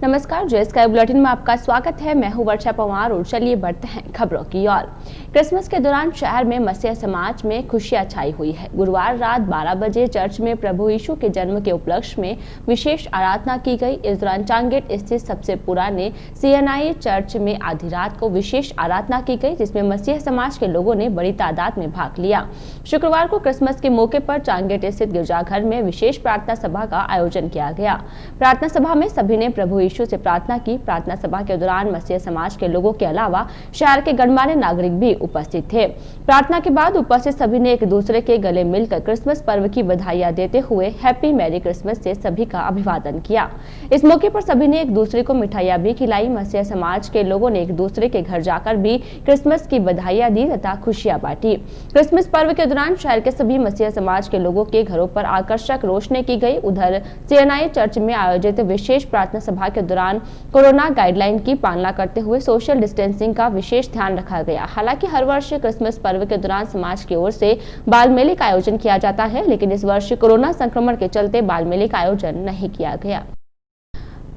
नमस्कार, जे sky bulletin में आपका स्वागत है। मैं हूं वर्षा पवार और चलिए बढ़ते हैं खबरों की ओर। क्रिसमस के दौरान शहर में मसीह समाज में खुशियां छाई हुई है। गुरुवार रात 12 बजे चर्च में प्रभु यीशु के जन्म के उपलक्ष्य में विशेष आराधना की गई। इस दौरान चांगेट स्थित सबसे पुराने CNI चर्च में आधी रात को विशेष आराधना की गई, जिसमें मसीह समाज के लोगों ने बड़ी तादाद में भाग लिया। शुक्रवार को क्रिसमस के मौके पर चांगेट स्थित गिरजाघर में विशेष प्रार्थना सभा का आयोजन किया गया। प्रार्थना सभा में सभी ने प्रभु यीशु से प्रार्थना की। प्रार्थना सभा के दौरान मसीह समाज के लोगों के अलावा शहर के गणमान्य नागरिक भी उपस्थित थे। प्रार्थना के बाद उपस्थित सभी ने एक दूसरे के गले मिलकर क्रिसमस पर्व की बधाइयां देते हुए हैप्पी मैरी क्रिसमस से सभी का अभिवादन किया। इस मौके पर सभी ने एक दूसरे को मिठाइयां भी खिलाई। मसीह समाज के लोगों ने एक दूसरे के घर जाकर भी क्रिसमस की बधाइयां दी तथा खुशियां बांटी। क्रिसमस पर्व के दौरान शहर के सभी मसीह समाज के लोगों के घरों पर आकर्षक रोशनी की गई। उधर CNI चर्च में आयोजित विशेष प्रार्थना सभा के दौरान कोरोना गाइडलाइन की पालना करते हुए सोशल डिस्टेंसिंग का विशेष ध्यान रखा गया। हालांकि हर वर्ष क्रिसमस पर्व के दौरान समाज की ओर से बाल मेले का आयोजन किया जाता है, लेकिन इस वर्ष कोरोना संक्रमण के चलते बाल मेले का आयोजन नहीं किया गया।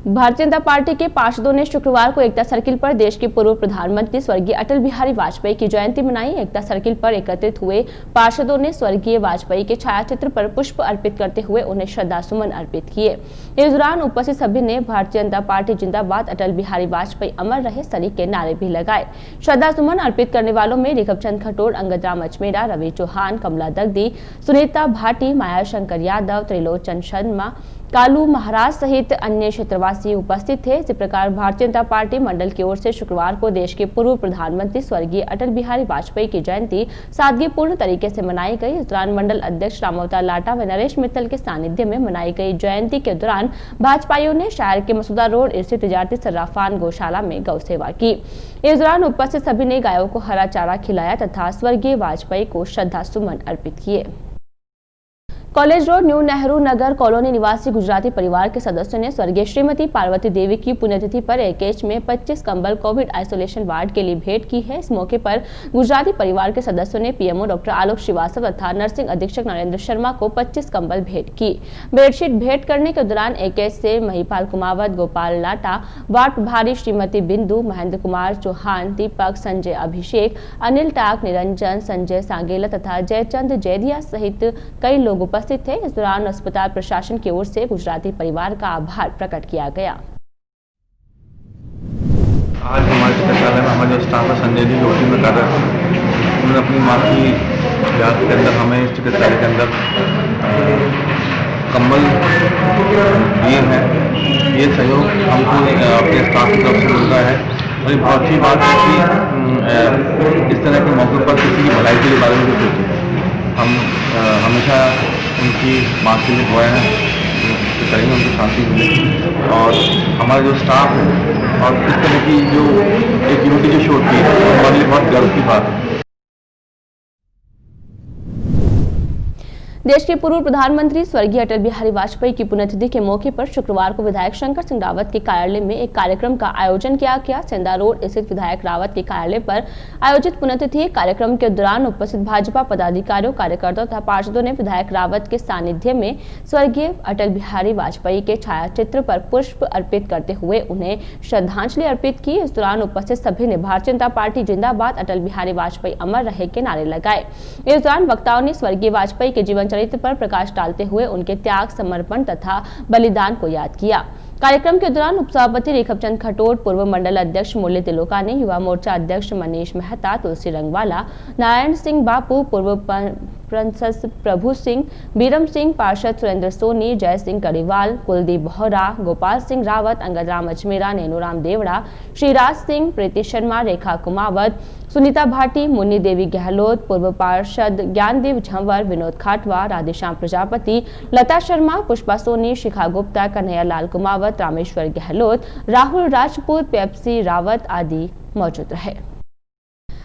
भारतीय जनता पार्टी के पार्षदों ने शुक्रवार को एकता सर्किल पर देश के पूर्व प्रधानमंत्री स्वर्गीय अटल बिहारी वाजपेयी की जयंती मनाई। एकता सर्किल पर एकत्रित हुए पार्षदों ने स्वर्गीय वाजपेयी के छायाचित्र पर पुष्प अर्पित करते हुए उन्हें श्रद्धा सुमन अर्पित किए। इस दौरान उपस्थित सभी ने भारतीय जनता पार्टी जिंदाबाद, अटल बिहारी वाजपेयी अमर रहे सरी के नारे भी लगाए। श्रद्धा सुमन अर्पित करने वालों में रिघव चंद खटोर, अंगद राम अजमेरा, रवि चौहान, कमला दगदी, सुनीता भाटी, माया शंकर यादव, त्रिलोचन शर्मा, कालू महाराज सहित अन्य क्षेत्रवासी उपस्थित थे। इसी प्रकार भारतीय जनता पार्टी मंडल की ओर से शुक्रवार को देश के पूर्व प्रधानमंत्री स्वर्गीय अटल बिहारी वाजपेयी की जयंती सादगीपूर्ण तरीके से मनाई गई। इस दौरान मंडल अध्यक्ष रामअवतार लाटा व नरेश मित्तल के सानिध्य में मनाई गई जयंती के दौरान भाजपाइयों ने शहर के मसूदा रोड स्थित तजारती सर्राफान गौशाला में गौ सेवा की। इस दौरान उपस्थित सभी ने गायों को हरा चारा खिलाया तथा स्वर्गीय वाजपेयी को श्रद्धा सुमन अर्पित किए। College road new Nehru Nagar colony निवासी गुजराती परिवार के सदस्यों ने स्वर्गीय श्रीमती पार्वती देवी की पुण्यतिथि पर AKH में 25 कंबल कोविड आइसोलेशन वार्ड के लिए भेंट की है। इस मौके पर गुजराती परिवार के सदस्यों ने PMO डॉक्टर आलोक श्रीवास्तव तथा नर्सिंग अधीक्षक नरेंद्र शर्मा को 25 कंबल भेंट की। बेडशीट भेंट करने के दौरान AKH से महिपाल कुमावत, गोपाल लाटा, वार्ड प्रभारी श्रीमती बिंदु, महेंद्र कुमार चौहान, दीपक, संजय अभिषेक, अनिल टाक, निरंजन, संजय सांगेला तथा जयचंद जैदिया सहित कई लोग उपस्थित थे। इस दौरान अस्पताल प्रशासन की ओर से गुजराती परिवार का आभार प्रकट किया गया। आज हमारे चिकित्सालय में हमारे जो स्टाफ है संजय जी जो में कर रहे थे, उन्होंने अपनी माँ की याद के अंदर हमें इस चिकित्सालय के अंदर कंबल दिए हैं। ये सहयोग हमको अपने स्टाफ की तरफ से मिल रहा है और ये बहुत अच्छी बात है कि इस तरह के मौके पर किसी की भलाई के बारे में भी सोचें। हम हमेशा उनकी बात के लिए दुआएं करेंगे, उनको शांति मिले और हमारा जो स्टाफ है और इस तरह की जो एक यूनिटी जो शो की है हमारे लिए बहुत गर्व की बात है। देश के पूर्व प्रधानमंत्री स्वर्गीय अटल बिहारी वाजपेयी की पुण्यतिथि के मौके पर शुक्रवार को विधायक शंकर सिंह रावत के कार्यालय में एक कार्यक्रम का आयोजन किया गया। सेंधा रोड स्थित विधायक रावत के कार्यालय पर आयोजित पुण्यतिथि कार्यक्रम के दौरान उपस्थित भाजपा पदाधिकारियों, कार्यकर्ताओं तथा पार्षदों ने विधायक रावत के सानिध्य में स्वर्गीय अटल बिहारी वाजपेयी के छायाचित्र पर पुष्प अर्पित करते हुए उन्हें श्रद्धांजलि अर्पित की। इस दौरान उपस्थित सभी ने भारतीय जनता पार्टी जिंदाबाद, अटल बिहारी वाजपेयी अमर रहे के नारे लगाए। इस दौरान वक्ताओं ने स्वर्गीय वाजपेयी के जीवन चरित्र पर प्रकाश डालते हुए उनके त्याग, समर्पण तथा बलिदान को याद किया। कार्यक्रम के दौरान उपसभापति रिघव चंद खटोर, पूर्व मंडल अध्यक्ष मुरली तिलोकानी, युवा मोर्चा अध्यक्ष मनीष मेहता, तुलसी रंगवाला, नारायण सिंह बापू, पूर्व प्रिंसेस प्रभु सिंह, बीरम सिंह, पार्षद सुरेंद्र सोनी, जय सिंह कड़ीवाल, कुलदीप बोहरा, गोपाल सिंह रावत, अंगद राम अजमेरा, नेनूराम देवड़ा, श्रीराज सिंह, प्रीति शर्मा, रेखा कुमावत, सुनीता भाटी, मुन्नी देवी गहलोत, पूर्व पार्षद ज्ञानदेव झंवर, विनोद खाटवा, राधेश्याम प्रजापति, लता शर्मा, पुष्पा सोनी, शिखा गुप्ता, कन्हैया लाल कुमावत, रामेश्वर गहलोत, राहुल राजपूत, पेप्सी रावत आदि मौजूद रहे।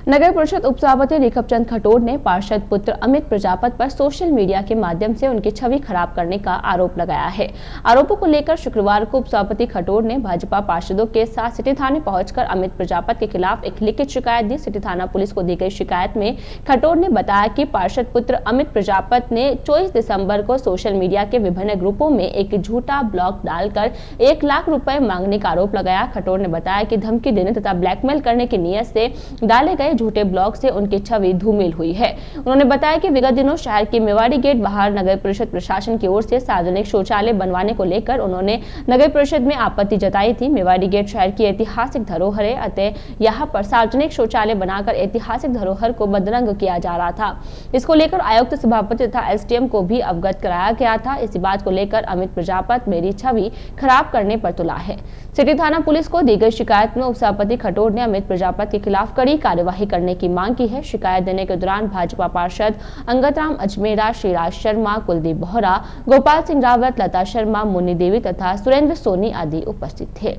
नगर परिषद उपसभापति रिखपचंद खटोर ने पार्षद पुत्र अमित प्रजापत पर सोशल मीडिया के माध्यम से उनकी छवि खराब करने का आरोप लगाया है। आरोपों को लेकर शुक्रवार को उपसभापति खटोर ने भाजपा पार्षदों के साथ सिटी थाने पहुंचकर अमित प्रजापत के खिलाफ एक लिखित शिकायत दी। सिटी थाना पुलिस को दी गई शिकायत में खटोर ने बताया कि पार्षद पुत्र अमित प्रजापत ने 24 दिसंबर को सोशल मीडिया के विभिन्न ग्रुपों में एक झूठा ब्लॉग डालकर 1 लाख रुपए मांगने का आरोप लगाया। खटोर ने बताया कि धमकी देने तथा ब्लैकमेल करने की नीयत से डाले गए झूठे ब्लॉग से उनकी छवि धूमिल हुई है। उन्होंने बताया कि विगत दिनों शहर की मेवाड़ी गेट बाहर नगर परिषद प्रशासन की ओर से सार्वजनिक शौचालय बनवाने को लेकर उन्होंने नगर परिषद में आपत्ति जताई थी। मेवाड़ी गेट शहर की ऐतिहासिक धरोहर है, अतः यहाँ पर सार्वजनिक शौचालय बनाकर ऐतिहासिक धरोहर को बदरंग किया जा रहा था। इसको लेकर आयुक्त, सभापति तथा एसडीएम को भी अवगत कराया गया था। इसी बात को लेकर अमित प्रजापत मेरी छवि खराब करने पर तुला है। सिटी थाना पुलिस को दी गई शिकायत में उपसभापति खटोर ने अमित प्रजापत के खिलाफ कड़ी कार्यवाही करने की मांग की है। शिकायत देने के दौरान भाजपा पार्षद अंगतराम अजमेरा, श्रीराज शर्मा, कुलदीप बोहरा, गोपाल सिंह रावत, लता शर्मा, मुन्नी देवी तथा सुरेंद्र सोनी आदि उपस्थित थे।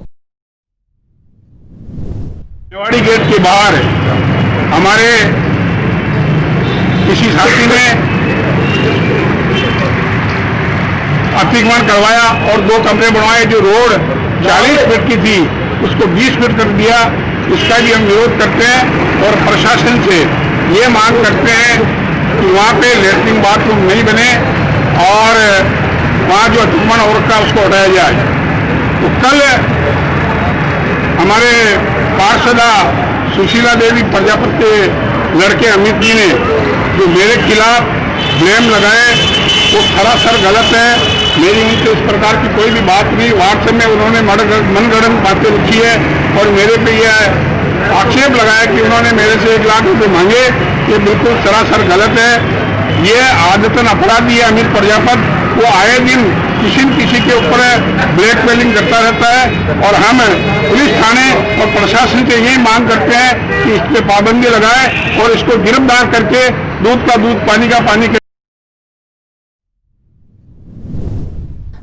मेवाड़ी गेट के बाहर हमारे किसी साथी ने अतिक्रमण करवाया और 2 कमरे बनवाए। जो रोड 40 फीट की थी उसको 20 फीट कर दिया। इसका भी हम विरोध करते हैं और प्रशासन से ये मांग करते हैं कि वहाँ पे लैट्रिन बाथरूम नहीं बने और वहाँ जो अतिक्रमण हो रखा है उसको हटाया जाए। तो कल हमारे पार्षदा सुशीला देवी प्रजापत के लड़के अमित जी ने जो मेरे खिलाफ ब्लेम लगाए वो सरासर गलत है। मेरी उनसे इस प्रकार की कोई भी बात नहीं। व्हाट्सएप में उन्होंने मनगढ़ंत बातें लिखी है और मेरे पे यह आक्षेप लगाया कि उन्होंने मेरे से 1 लाख रुपए मांगे। ये बिल्कुल सरासर गलत है। ये आदतन अपराधी है अमित प्रजापत। वो आए दिन किसी न किसी के ऊपर ब्लैकमेलिंग करता रहता है और हम पुलिस थाने और प्रशासन से यही मांग करते हैं कि इस पर पाबंदी लगाए और इसको गिरफ्तार करके दूध का दूध, पानी का पानी।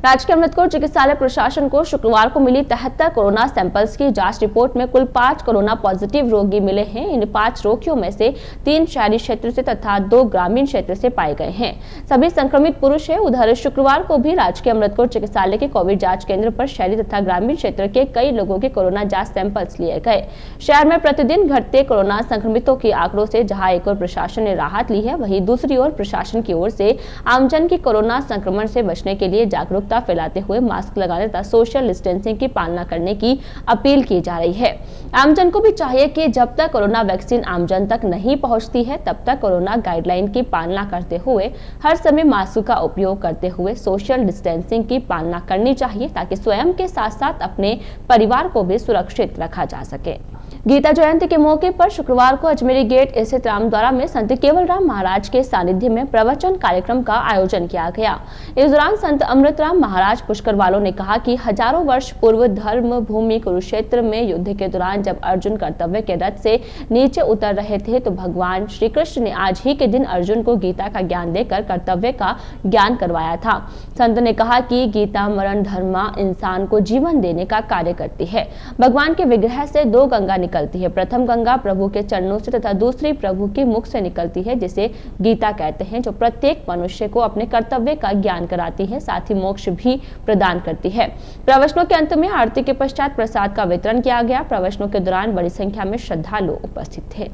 राजकीय अमृतकोट चिकित्सालय प्रशासन को शुक्रवार को मिली 73 कोरोना सैंपल्स की जांच रिपोर्ट में कुल 5 कोरोना पॉजिटिव रोगी मिले हैं। इन 5 रोगियों में से 3 शहरी क्षेत्र से तथा 2 ग्रामीण क्षेत्र से पाए गए हैं। सभी संक्रमित पुरुष हैं। उधर शुक्रवार को भी राजकीय अमृतकोट चिकित्सालय के कोविड जांच केंद्र पर शहरी तथा ग्रामीण क्षेत्र के कई लोगों के कोरोना जांच सैंपल्स लिए गए। शहर में प्रतिदिन घटते कोरोना संक्रमितों के आंकड़ों से जहां एक ओर प्रशासन ने राहत ली है, वहीं दूसरी ओर प्रशासन की ओर से आमजन की कोरोना संक्रमण से बचने के लिए जागरूकता फैलाते हुए मास्क लगाने तथा सोशल डिस्टेंसिंग की पालना करने की अपील की जा रही है। आमजन को भी चाहिए कि जब तक कोरोना वैक्सीन आमजन तक नहीं पहुंचती है तब तक कोरोना गाइडलाइन की पालना करते हुए हर समय मास्क का उपयोग करते हुए सोशल डिस्टेंसिंग की पालना करनी चाहिए ताकि स्वयं के साथ साथ अपने परिवार को भी सुरक्षित रखा जा सके। गीता जयंती के मौके पर शुक्रवार को अजमेरी गेट स्थित रामद्वारा में संत केवलराम महाराज के सानिध्य में प्रवचन कार्यक्रम का आयोजन किया गया। इस दौरान संत अमृतराम महाराज पुष्कर वालों ने कहा कि हजारों वर्ष पूर्व धर्म भूमि कुरुक्षेत्र में युद्ध के दौरान जब अर्जुन कर्तव्य के रथ से नीचे उतर रहे थे तो भगवान श्री कृष्ण ने आज ही के दिन अर्जुन को गीता का ज्ञान देकर कर्तव्य का ज्ञान करवाया था। संत ने कहा कि गीता मरण धर्मा इंसान को जीवन देने का कार्य करती है। भगवान के विग्रह से 2 गंगा निकलती है। प्रथम गंगा प्रभु के चरणों से तथा दूसरी प्रभु के मुख से निकलती है, जिसे गीता कहते हैं, जो प्रत्येक मनुष्य को अपने कर्तव्य का ज्ञान कराती है, साथ ही मोक्ष भी प्रदान करती है। प्रवचनों के अंत में आरती के पश्चात प्रसाद का वितरण किया गया। प्रवचनों के दौरान बड़ी संख्या में श्रद्धालु उपस्थित थे।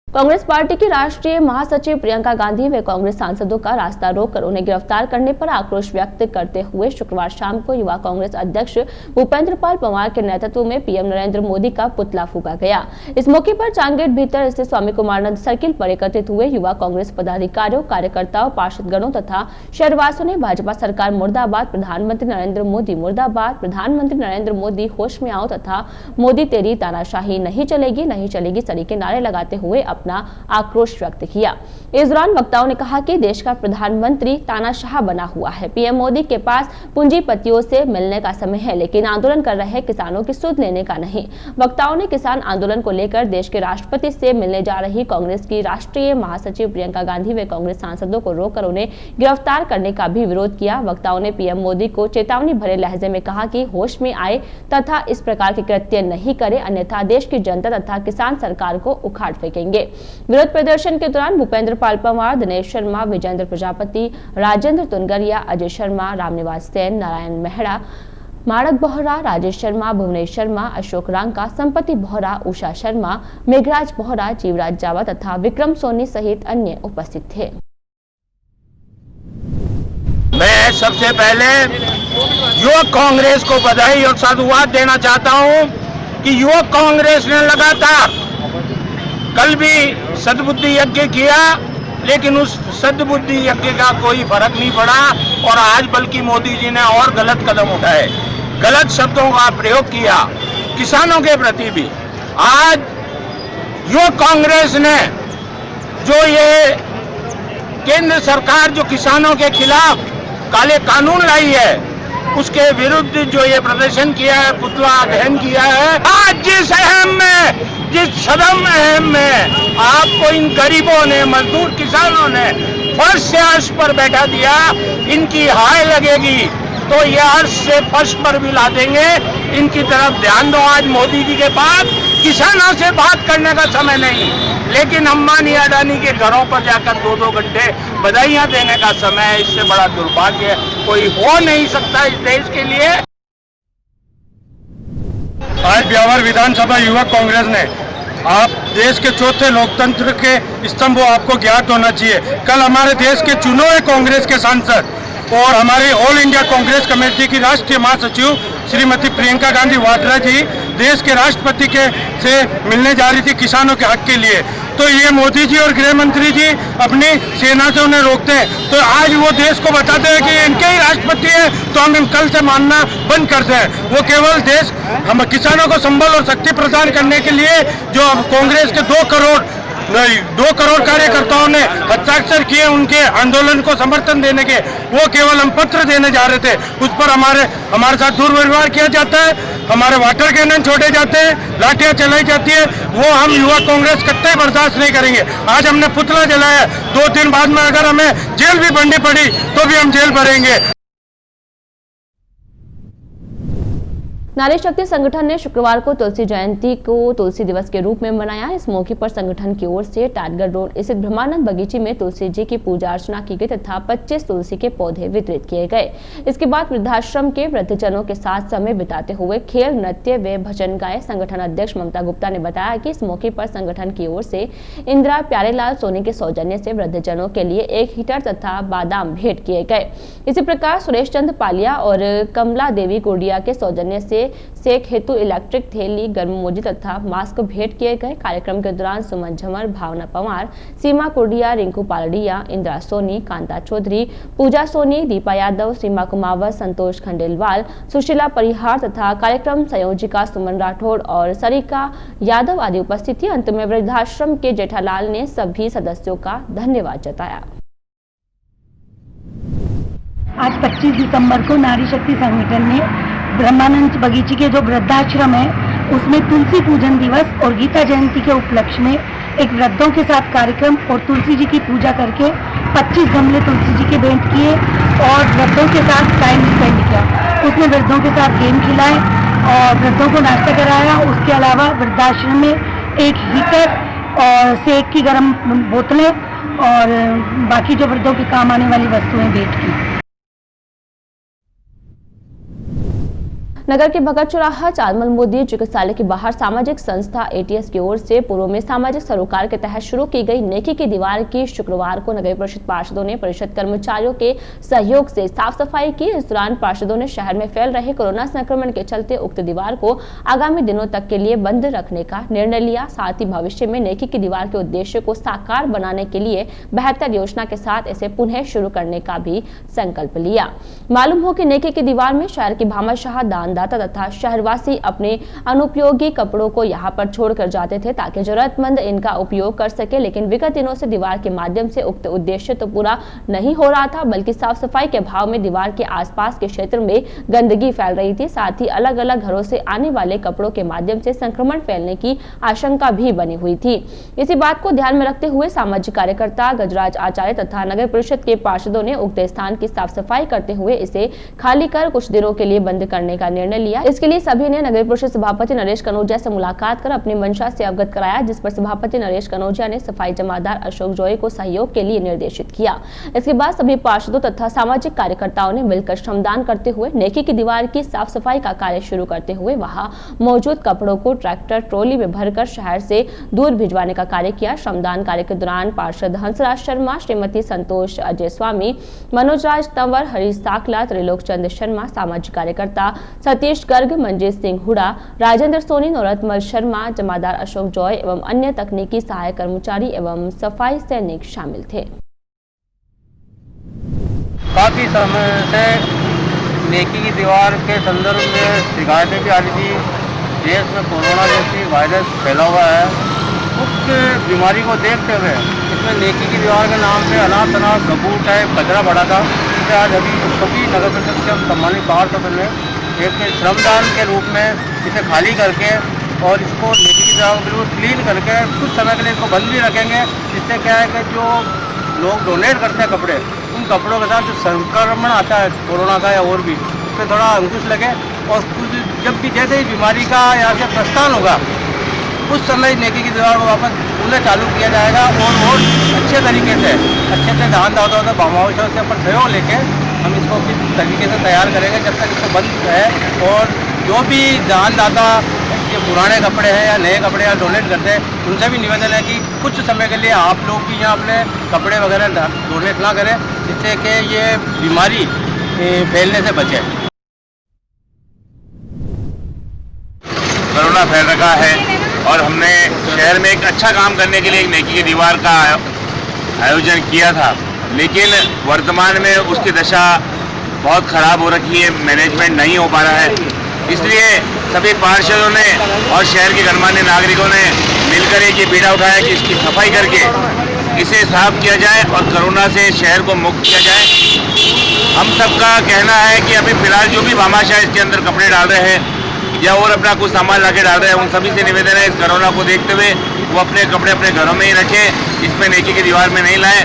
कांग्रेस पार्टी की राष्ट्रीय महासचिव प्रियंका गांधी व कांग्रेस सांसदों का रास्ता रोककर उन्हें गिरफ्तार करने पर आक्रोश व्यक्त करते हुए शुक्रवार शाम को युवा कांग्रेस अध्यक्ष भूपेंद्र पाल पंवार के नेतृत्व में पीएम नरेंद्र मोदी का पुतला फूंका गया। इस मौके पर चांगेट भीतर स्थित स्वामी कुमारानंद सर्किल पर एकत्रित हुए युवा कांग्रेस पदाधिकारियों, कार्यकर्ताओं, पार्षदगणों तथा शहरवासियों ने भाजपा सरकार मुर्दाबाद, प्रधानमंत्री नरेंद्र मोदी मुर्दाबाद, प्रधानमंत्री नरेंद्र मोदी होश में आओ तथा मोदी तेरी तानाशाही नहीं चलेगी सरी के नारे लगाते हुए अपना आक्रोश व्यक्त किया। इस दौरान वक्ताओं ने कहा कि देश का प्रधानमंत्री तानाशाह बना हुआ है। पीएम मोदी के पास पूंजीपतियों से मिलने का समय है, लेकिन आंदोलन कर रहे किसानों की सुध लेने का नहीं। वक्ताओं ने किसान आंदोलन को लेकर देश के राष्ट्रपति से मिलने जा रही कांग्रेस की राष्ट्रीय महासचिव प्रियंका गांधी व कांग्रेस सांसदों को रोककर उन्हें गिरफ्तार करने का भी विरोध किया। वक्ताओं ने पीएम मोदी को चेतावनी भरे लहजे में कहा कि होश में आए तथा इस प्रकार के कृत्य नहीं करे, अन्यथा देश की जनता तथा किसान सरकार को उखाड़ फेंकेंगे। विरोध प्रदर्शन के दौरान भूपेंद्र पाल पंवार, दिनेश शर्मा, विजेंद्र प्रजापति, राजेंद्र तुनगरिया, अजय शर्मा, रामनिवास सेन, नारायण मेहरा, माणक बोहरा, राजेश शर्मा, भुवनेश शर्मा, अशोक रांका, संपत्ति बोहरा, उषा शर्मा, मेघराज बोहरा, जीवराज जावा तथा विक्रम सोनी सहित अन्य उपस्थित थे। मैं सबसे पहले युवक कांग्रेस को बधाई और साधुवाद देना चाहता हूं कि युवक कांग्रेस ने लगातार कल भी सद्बुद्धि यज्ञ किया, लेकिन उस सद्बुद्धि यज्ञ का कोई फर्क नहीं पड़ा और आज बल्कि मोदी जी ने और गलत कदम उठाए, गलत शब्दों का प्रयोग किया किसानों के प्रति भी। आज युवक कांग्रेस ने जो ये केंद्र सरकार जो किसानों के खिलाफ काले कानून लाई है, उसके विरुद्ध जो ये प्रदर्शन किया है, पुतला दहन किया है। आज जिस सदम अहम में आपको इन गरीबों ने, मजदूर किसानों ने फर्श से अर्श पर बैठा दिया, इनकी हाय लगेगी तो ये अर्श से फर्श पर भी ला देंगे। इनकी तरफ ध्यान दो। आज मोदी जी के पास किसानों से बात करने का समय नहीं, लेकिन अंबानी अडानी के घरों पर जाकर 2-2 घंटे बधाइयां देने का समय है। इससे बड़ा दुर्भाग्य कोई हो नहीं सकता इस देश के लिए। आज ब्यावर विधानसभा युवक कांग्रेस ने, आप देश के चौथे लोकतंत्र के स्तंभ, आपको ज्ञात होना चाहिए। कल हमारे देश के चुने हुए कांग्रेस के सांसद और हमारी ऑल इंडिया कांग्रेस कमेटी की राष्ट्रीय महासचिव श्रीमती प्रियंका गांधी वाड्रा जी देश के राष्ट्रपति से मिलने जा रही थी किसानों के हक के लिए। तो ये मोदी जी और गृह मंत्री जी अपनी सेना से उन्हें रोकते हैं। तो आज वो देश को बताते हैं कि इनके ही राष्ट्रपति हैं, तो हम कल से मानना बंद करते हैं। वो केवल देश हम किसानों को संबल और शक्ति प्रदान करने के लिए जो कांग्रेस के 2 करोड़ कार्यकर्ताओं ने हस्ताक्षर किए उनके आंदोलन को समर्थन देने के, वो केवल हम पत्र देने जा रहे थे। उस पर हमारे साथ दुर्व्यवहार किया जाता है, हमारे वाटर कैनन छोड़े जाते हैं, लाठियां चलाई जाती है। वो हम युवा कांग्रेस कतई बर्दाश्त नहीं करेंगे। आज हमने पुतला जलाया, 2 दिन बाद में अगर हमें जेल भी भरनी पड़ी तो भी हम जेल भरेंगे। नारी शक्ति संगठन ने शुक्रवार को तुलसी जयंती को तुलसी दिवस के रूप में मनाया। इस मौके पर संगठन की ओर से टाटगढ़ रोड स्थित ब्रह्मानंद बगीचे में तुलसी जी की पूजा अर्चना की गई तथा 25 तुलसी के पौधे वितरित किए गए। इसके बाद वृद्धाश्रम के वृद्धजनों के साथ समय बिताते हुए खेल, नृत्य व भजन गाए। संगठन अध्यक्ष ममता गुप्ता ने बताया कि इस मौके पर संगठन की ओर से इंदिरा प्यारेलाल सोनी के सौजन्य से वृद्धजनों के लिए 1 हीटर तथा बादाम भेंट किए गए। इसी प्रकार सुरेश चंद पालिया और कमला देवी गुड़िया के सौजन्य से सेक हेतु इलेक्ट्रिक थैली, गर्म मोजी तथा मास्क भेंट किए गए। कार्यक्रम के दौरान सुमन झमर, भावना पवार, सीमा कुर्डिया, रिंकू पालड़िया, इंदिरा सोनी, कांता चौधरी, पूजा सोनी, दीपा यादव, सीमा कुमावत, संतोष खंडेलवाल, सुशीला परिहार तथा कार्यक्रम संयोजिका सुमन राठौड़ और सरिका यादव आदि उपस्थित थी। अंत में वृद्धाश्रम के जेठालाल ने सभी सदस्यों का धन्यवाद जताया। आज 25 दिसंबर को नारी शक्ति संगठन ने ब्रह्मानंद बगीचे के जो वृद्धाश्रम है उसमें तुलसी पूजन दिवस और गीता जयंती के उपलक्ष्य में एक वृद्धों के साथ कार्यक्रम और तुलसी जी की पूजा करके 25 गमले तुलसी जी के भेंट किए और वृद्धों के साथ टाइम स्पेंड किया। उसमें वृद्धों के साथ गेम खिलाए और वृद्धों को नाश्ता कराया। उसके अलावा वृद्धाश्रम में 1 हीटर और सेक की गर्म बोतलें और बाकी जो वृद्धों के काम आने वाली वस्तुएं भेंट की। नगर के भगत चौराहा चालमल मोदी चिकित्सालय के बाहर सामाजिक संस्था एटीएस की ओर से पूर्व में सामाजिक सरोकार के तहत शुरू की गई नेकी की दीवार की शुक्रवार को नगर परिषद पार्षदों ने परिषद कर्मचारियों के सहयोग से साफ सफाई की। इस दौरान पार्षदों ने शहर में फैल रहे कोरोना संक्रमण के चलते उक्त दीवार को आगामी दिनों तक के लिए बंद रखने का निर्णय लिया। साथ ही भविष्य में नेकी की दीवार के उद्देश्य को साकार बनाने के लिए बेहतर योजना के साथ इसे पुनः शुरू करने का भी संकल्प लिया। मालूम हो कि नेकी की दीवार में शहर की भामाशाह, दान मतदाता तथा शहरवासी अपने अनुपयोगी कपड़ों को यहाँ पर छोड़कर जाते थे ताकि जरूरतमंद इनका उपयोग कर सके, लेकिन विगत दिनों से दीवार के माध्यम से उक्त उद्देश्य तो पूरा नहीं हो रहा था, बल्कि साफ सफाई के अभाव में दीवार के आसपास के क्षेत्र में गंदगी फैल रही थी। साथ ही अलग अलग घरों से आने वाले कपड़ों के माध्यम से संक्रमण फैलने की आशंका भी बनी हुई थी। इसी बात को ध्यान में रखते हुए सामाजिक कार्यकर्ता गजराज आचार्य तथा नगर परिषद के पार्षदों ने उक्त स्थान की साफ सफाई करते हुए इसे खाली कर कुछ दिनों के लिए बंद करने का निर्णय लिया। इसके लिए सभी ने नगर परिषद सभापति नरेश कनौजिया से मुलाकात कर अपनी मंशा से अवगत कराया, जिस पर सभापति नरेश कनौजिया ने सफाई जमादार अशोक जॉय को सहयोग के लिए निर्देशित किया। इसके बाद सभी पार्षदों तथा सामाजिक कार्यकर्ताओं ने मिलकर श्रमदान करते हुए नेकी की दीवार की साफ सफाई का कार्य शुरू करते हुए वहां मौजूद कपड़ों को ट्रैक्टर ट्रॉली में भरकर शहर से दूर भिजवाने का कार्य किया। श्रमदान कार्य के दौरान पार्षद हंसराज शर्मा, श्रीमती संतोष अजय स्वामी, मनोज राज तंवर, हरीश साकला, त्रिलोक चंद्र शर्मा, सामाजिक कार्यकर्ता सतीश गर्ग, मंजीत सिंह हुडा, राजेंद्र सोनी, नौरतमल शर्मा, जमादार अशोक जॉय एवं अन्य तकनीकी सहायक कर्मचारी एवं सफाई सैनिक शामिल थे। काफी समय से नेकी की दीवार के संदर्भ में शिकायतें भी आ रही थी। देश में कोरोना जैसी वायरस फैला हुआ है, उस बीमारी को देखते हुए इसमें नेकी की दीवार के नाम पे अनाथ अनाथ गबूर टाइप कचरा पड़ा था। जिसे आज अभी सभी नगर परिषद के सम्मानित पार्षदों ने एक श्रमदान के रूप में इसे खाली करके और इसको नेकी की दीवार को बिल्कुल क्लीन करके कुछ समय के लिए इसको बंद भी रखेंगे, जिससे क्या है कि जो लोग डोनेट करते हैं कपड़े, उन कपड़ों के साथ जो संक्रमण आता है कोरोना का या और भी, उस पर थोड़ा अंकुश लगे और कुछ जब भी जैसे ही बीमारी का यहाँ से प्रस्थान होगा उस समय नेकी की दीवार को वापस पुनः चालू किया जाएगा और अच्छे तरीके से दान दाताओं से भामावशों से अपन सहयोग लेके हम इसको किस तरीके से तैयार करेंगे जब तक इसको बंद है। और जो भी दान दाता ये पुराने कपड़े हैं या नए कपड़े या डोनेट करते हैं, उनसे भी निवेदन है कि कुछ समय के लिए आप लोग भी यहाँ अपने कपड़े वगैरह डोनेट ना करें, जिससे कि ये बीमारी फैलने से बचे। कोरोना फैल रखा है और हमने शहर में एक अच्छा काम करने के लिए एक नेकी की दीवार का आयोजन किया था, लेकिन वर्तमान में उसकी दशा बहुत ख़राब हो रखी है, मैनेजमेंट नहीं हो पा रहा है। इसलिए सभी पार्षदों ने और शहर के गणमान्य नागरिकों ने मिलकर एक ये बीड़ा उठाया कि इसकी सफाई करके इसे साफ किया जाए और कोरोना से शहर को मुक्त किया जाए। हम सबका कहना है कि अभी फिलहाल जो भी भामाशाह इसके अंदर कपड़े डाल रहे हैं या और अपना कुछ सामान लाके डाल रहे हैं, उन सभी से निवेदन है इस कोरोना को देखते हुए वो अपने कपड़े अपने घरों में ही रखें, इसमें नेकी की दीवार में नहीं लाएं।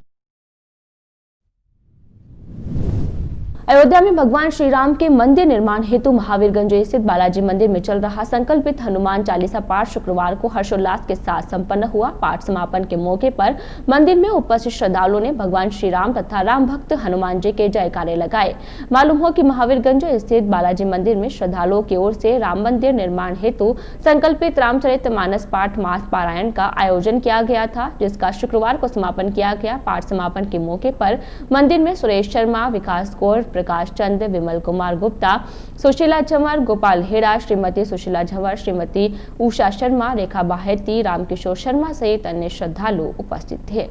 अयोध्या में भगवान श्री राम के मंदिर निर्माण हेतु महावीरगंज स्थित बालाजी मंदिर में चल रहा संकल्पित हनुमान चालीसा पाठ शुक्रवार को हर्षोल्लास के साथ संपन्न हुआ। पाठ समापन के मौके पर मंदिर में उपस्थित श्रद्धालुओं ने भगवान श्री राम तथा राम भक्त हनुमान जी के जयकारे लगाए। मालूम हो कि महावीरगंज स्थित बालाजी मंदिर में श्रद्धालुओं की ओर से राम मंदिर निर्माण हेतु संकल्पित रामचरितमानस पाठ मास पारायण का आयोजन किया गया था, जिसका शुक्रवार को समापन किया गया। पाठ समापन के मौके पर मंदिर में सुरेश शर्मा, विकास कौर, प्रकाश चंद, विमल कुमार गुप्ता, सुशीला झंवर, गोपाल हेड़ा, श्रीमती सुशीला झंवर, श्रीमती उषा शर्मा, रेखा बाहेती, रामकिशोर शर्मा सहित अन्य श्रद्धालु उपस्थित थे।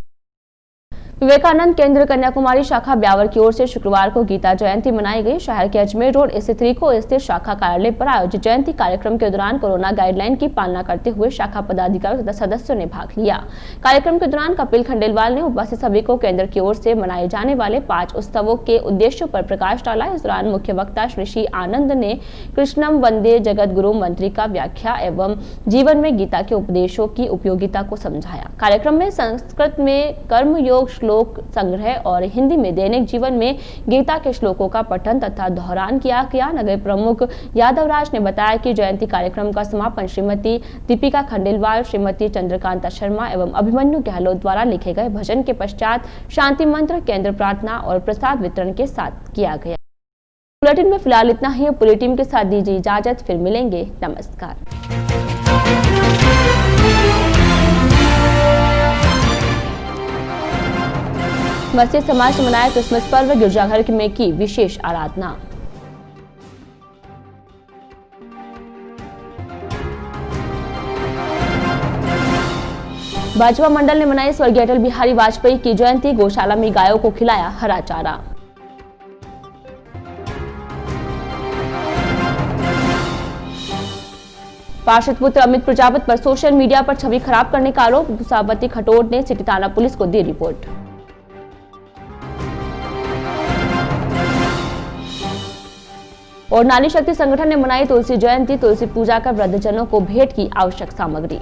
विवेकानंद केंद्र कन्याकुमारी शाखा ब्यावर की ओर से शुक्रवार को गीता जयंती मनाई गई। शहर के अजमेर रोड स्थित रिको स्थित शाखा कार्यालय पर आयोजित जयंती कार्यक्रम के दौरान कोरोना गाइडलाइन की पालना करते हुए शाखा पदाधिकारियों तथा सदस्यों ने भाग लिया। कार्यक्रम के दौरान कपिल खंडेलवाल ने उपस्थित सभी को केंद्र की ओर से मनाए जाने वाले 5 उत्सवों के उद्देश्यों पर प्रकाश डाला। इस दौरान मुख्य वक्ता श्री आनंद ने कृष्णम वंदे जगत गुरु मंत्री का व्याख्या एवं जीवन में गीता के उपदेशों की उपयोगिता को समझाया। कार्यक्रम में संस्कृत में कर्म योग श्लोक संग्रह और हिंदी में दैनिक जीवन में गीता के श्लोकों का पठन तथा दोहरान किया गया। नगर प्रमुख यादवराज ने बताया कि जयंती कार्यक्रम का समापन श्रीमती दीपिका खंडेलवाल, श्रीमती चंद्रकांता शर्मा एवं अभिमन्यु गहलोत द्वारा लिखे गए भजन के पश्चात शांति मंत्र, केंद्र प्रार्थना और प्रसाद वितरण के साथ किया गया। बुलेटिन में फिलहाल इतना ही। पूरी टीम के साथ दीजिए इजाजत, फिर मिलेंगे। नमस्कार। मसीह समाज ने मनाया क्रिसमस पर्व, गिरजाघर में की विशेष आराधना। भाजपा मंडल ने मनाई स्वर्गीय अटल बिहारी वाजपेयी की जयंती, गौशाला में गायों को खिलाया हरा चारा। पार्षद पुत्र अमित प्रजापत पर सोशल मीडिया पर छवि खराब करने का आरोप, भूसावती खटोट ने सिटी थाना पुलिस को दी रिपोर्ट। और नारी शक्ति संगठन ने मनाई तुलसी जयंती, तुलसी पूजा कर वृद्धजनों को भेंट की आवश्यक सामग्री।